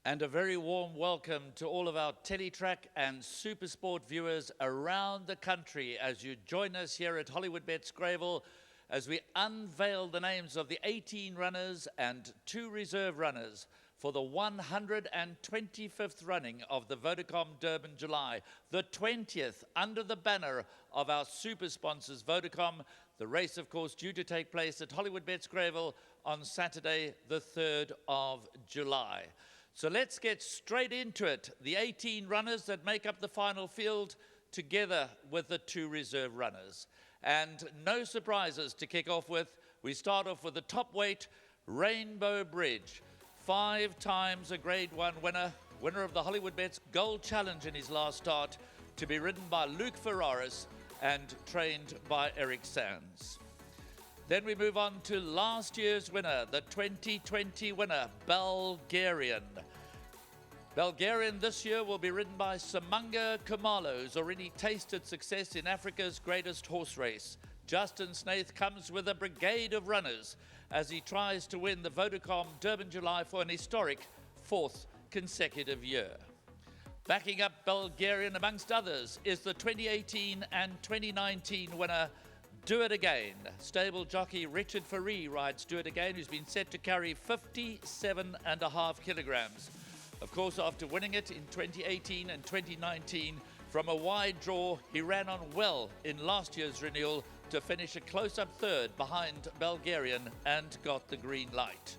And a very warm welcome to all of our Teletrack and Supersport viewers around the country as you join us here at Hollywoodbets Greyville as we unveil the names of the 18 runners and 2 reserve runners for the 125th running of the Vodacom Durban July, the 20th under the banner of our super sponsors Vodacom. The race, of course, due to take place at Hollywoodbets Greyville on Saturday, the 3rd of July. So let's get straight into it. The 18 runners that make up the final field together with the 2 reserve runners. And no surprises to kick off with. We start off with the top weight, Rainbow Bridge. 5 times a Grade 1 winner of the Hollywoodbets Gold Challenge in his last start, to be ridden by Luke Ferraris and trained by Eric Sands. Then we move on to last year's winner, the 2020 winner, Bulgarian. Bulgarian this year will be ridden by Samanga Khumalo, who's already tasted success in Africa's greatest horse race. Justin Snaith comes with a brigade of runners as he tries to win the Vodacom Durban July for an historic 4th consecutive year. Backing up Bulgarian, amongst others, is the 2018 and 2019 winner, Do It Again. Stable jockey Richard Ferree rides Do It Again, who's been set to carry 57.5 kilograms. Of course, after winning it in 2018 and 2019 from a wide draw, he ran on well in last year's renewal to finish a close-up 3rd behind Bulgarian and got the green light.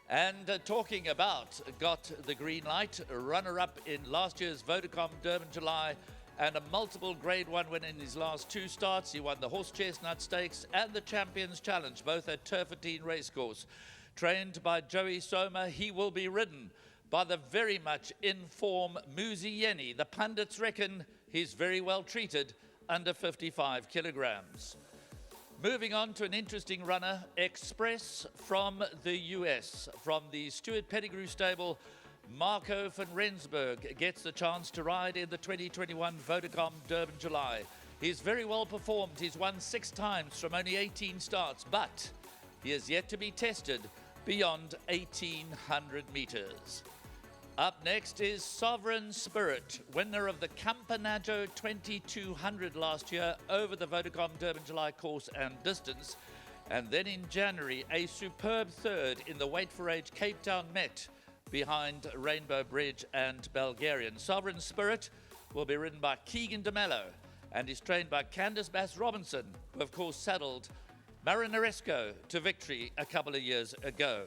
And talking about got the green light, runner-up in last year's Vodacom Durban July and a multiple Grade 1 win in his last 2 starts. He won the Horse Chestnut Stakes and the Champions Challenge, both at Turfetine Racecourse. Trained by Joey Soma, he will be ridden by the very much in form Muzi Yeni. The pundits reckon he's very well treated under 55 kilograms. Moving on to an interesting runner, Express from the US. From the Stuart Pettigrew stable, Marco van Rensburg gets the chance to ride in the 2021 Vodacom Durban July. He's very well performed. He's won 6 times from only 18 starts, but he is yet to be tested beyond 1,800 meters. Up next is Sovereign Spirit, winner of the Campanaggio 2200 last year over the Vodacom Durban July course and distance. And then in January, a superb 3rd in the Weight for Age Cape Town Met behind Rainbow Bridge and Bulgarian. Sovereign Spirit will be ridden by Keegan DeMello and is trained by Candice Bass Robinson, who of course saddled Marinaresco to victory a couple of years ago.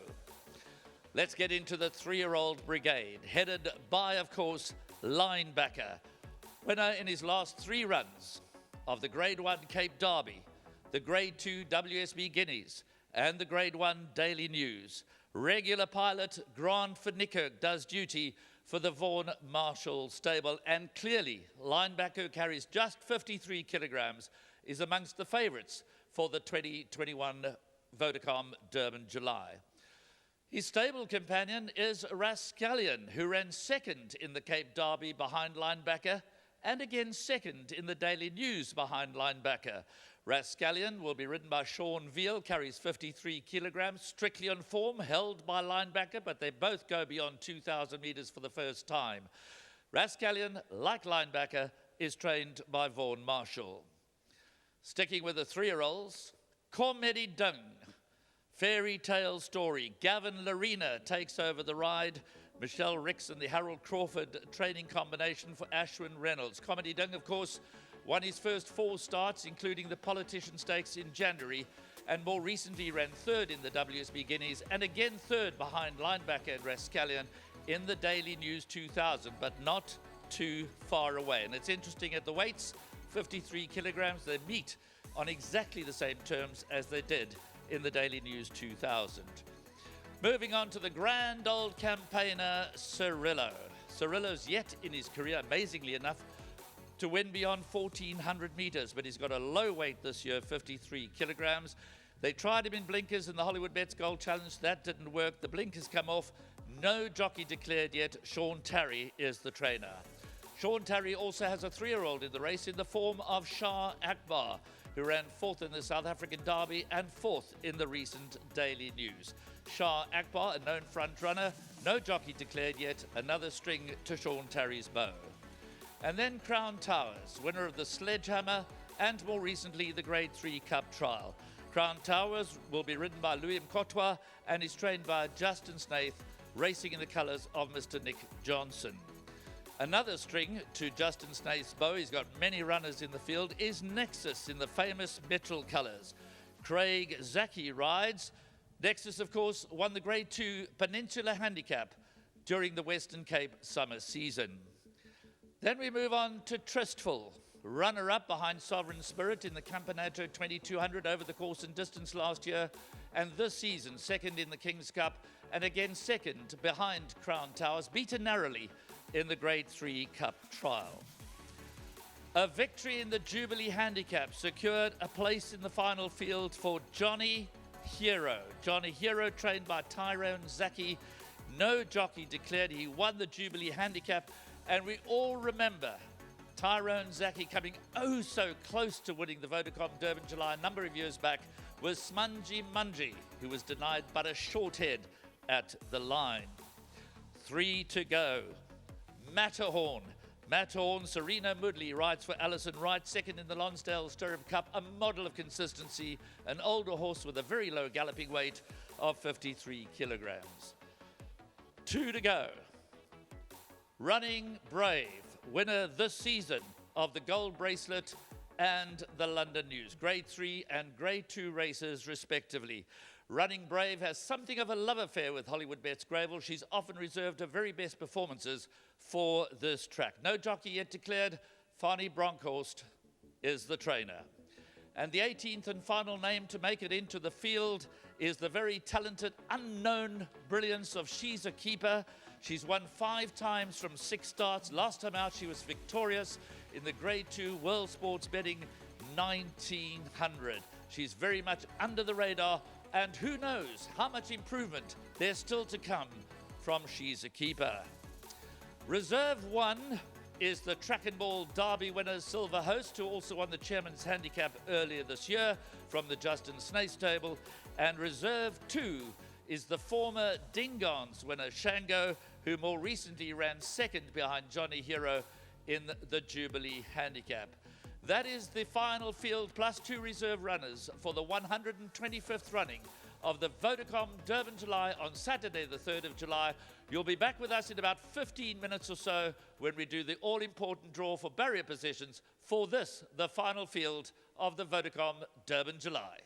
Let's get into the 3-year-old brigade, headed by, of course, Linebacker. Winner in his last 3 runs of the Grade 1 Cape Derby, the Grade 2 WSB Guineas, and the Grade 1 Daily News. Regular pilot Grant van Niekerk does duty for the Vaughan Marshall stable, and clearly Linebacker, who carries just 53 kilograms, is amongst the favourites for the 2021 Vodacom Durban July. His stable companion is Rascallion, who ran 2nd in the Cape Derby behind Linebacker and again 2nd in the Daily News behind Linebacker. Rascallion will be ridden by Sean Veal, carries 53 kilograms, strictly on form, held by Linebacker, but they both go beyond 2,000 meters for the first time. Rascallion, like Linebacker, is trained by Vaughan Marshall. Sticking with the 3-year-olds, Comedy Dung. Fairy tale story. Gavin Larena takes over the ride. Michelle Ricks and the Harold Crawford training combination for Ashwin Reynolds. Comedy Dung, of course, won his first 4 starts, including the Politician Stakes in January, and more recently ran 3rd in the WSB Guineas and again 3rd behind Linebacker and Rascallion in the Daily News 2000, but not too far away. And it's interesting, at the weights, 53 kilograms, they meet on exactly the same terms as they did in the Daily News 2000. Moving on to the grand old campaigner, Cirillo. Cirillo's yet in his career, amazingly enough, to win beyond 1,400 meters, but he's got a low weight this year, 53 kilograms. They tried him in blinkers in the Hollywoodbets Gold Challenge. That didn't work. The blinkers come off. No jockey declared yet. Sean Tarry is the trainer. Sean Tarry also has a 3-year-old in the race in the form of Shah Akbar, who ran 4th in the South African Derby and 4th in the recent Daily News. Shah Akbar, a known front runner, No jockey declared yet, another string to Sean Tarry's bow. And then Crown Towers, winner of the Sledgehammer and more recently the Grade 3 Cup Trial. Crown Towers will be ridden by Louis Mkotwa and is trained by Justin Snaith, racing in the colours of Mr. Nick Johnson. Another string to Justin Snaith's bow, he's got many runners in the field, is Nexus in the famous Mitchell colours. Craig Zaki rides. Nexus, of course, won the Grade 2 Peninsula Handicap during the Western Cape summer season. Then we move on to Tristful, runner-up behind Sovereign Spirit in the Campeonato 2200 over the course and distance last year, and this season second in the King's Cup, and again second behind Crown Towers, beaten narrowly in the Grade 3 Cup Trial. A victory in the Jubilee Handicap secured a place in the final field for Johnny Hero. Johnny Hero, trained by Tyrone Zaki. No jockey declared. He won the Jubilee Handicap, and we all remember Tyrone Zaki coming oh so close to winning the Vodacom Durban July a number of years back was Smungy Mungy, who was denied but a short head at the line. 3 to go. Matterhorn. Matterhorn, Serena Moodley rides for Alison Wright, second in the Lonsdale Stirrup Cup, a model of consistency, an older horse with a very low galloping weight of 53 kilograms. 2 to go. Running Brave, winner this season of the Gold Bracelet and the London News, Grade 3 and Grade 2 races respectively. Running Brave has something of a love affair with Hollywood Bets Gravel. She's often reserved her very best performances for this track. No jockey yet declared. Fani Bronkhorst is the trainer. And the 18th and final name to make it into the field is the very talented, unknown brilliance of She's a Keeper. She's won 5 times from 6 starts. Last time out, she was victorious in the Grade 2 World Sports Betting 1900. She's very much under the radar, and who knows how much improvement there's still to come from She's a Keeper. Reserve 1 is the Track and Ball Derby winner Silver Host, who also won the Chairman's Handicap earlier this year from the Justin Snaith stable. And Reserve 2 is the former Dingon's winner Shango, who more recently ran second behind Johnny Hero in the Jubilee Handicap. That is the final field plus 2 reserve runners for the 125th running of the Vodacom Durban July on Saturday the 3rd of July. You'll be back with us in about 15 minutes or so when we do the all-important draw for barrier positions for this, the final field of the Vodacom Durban July.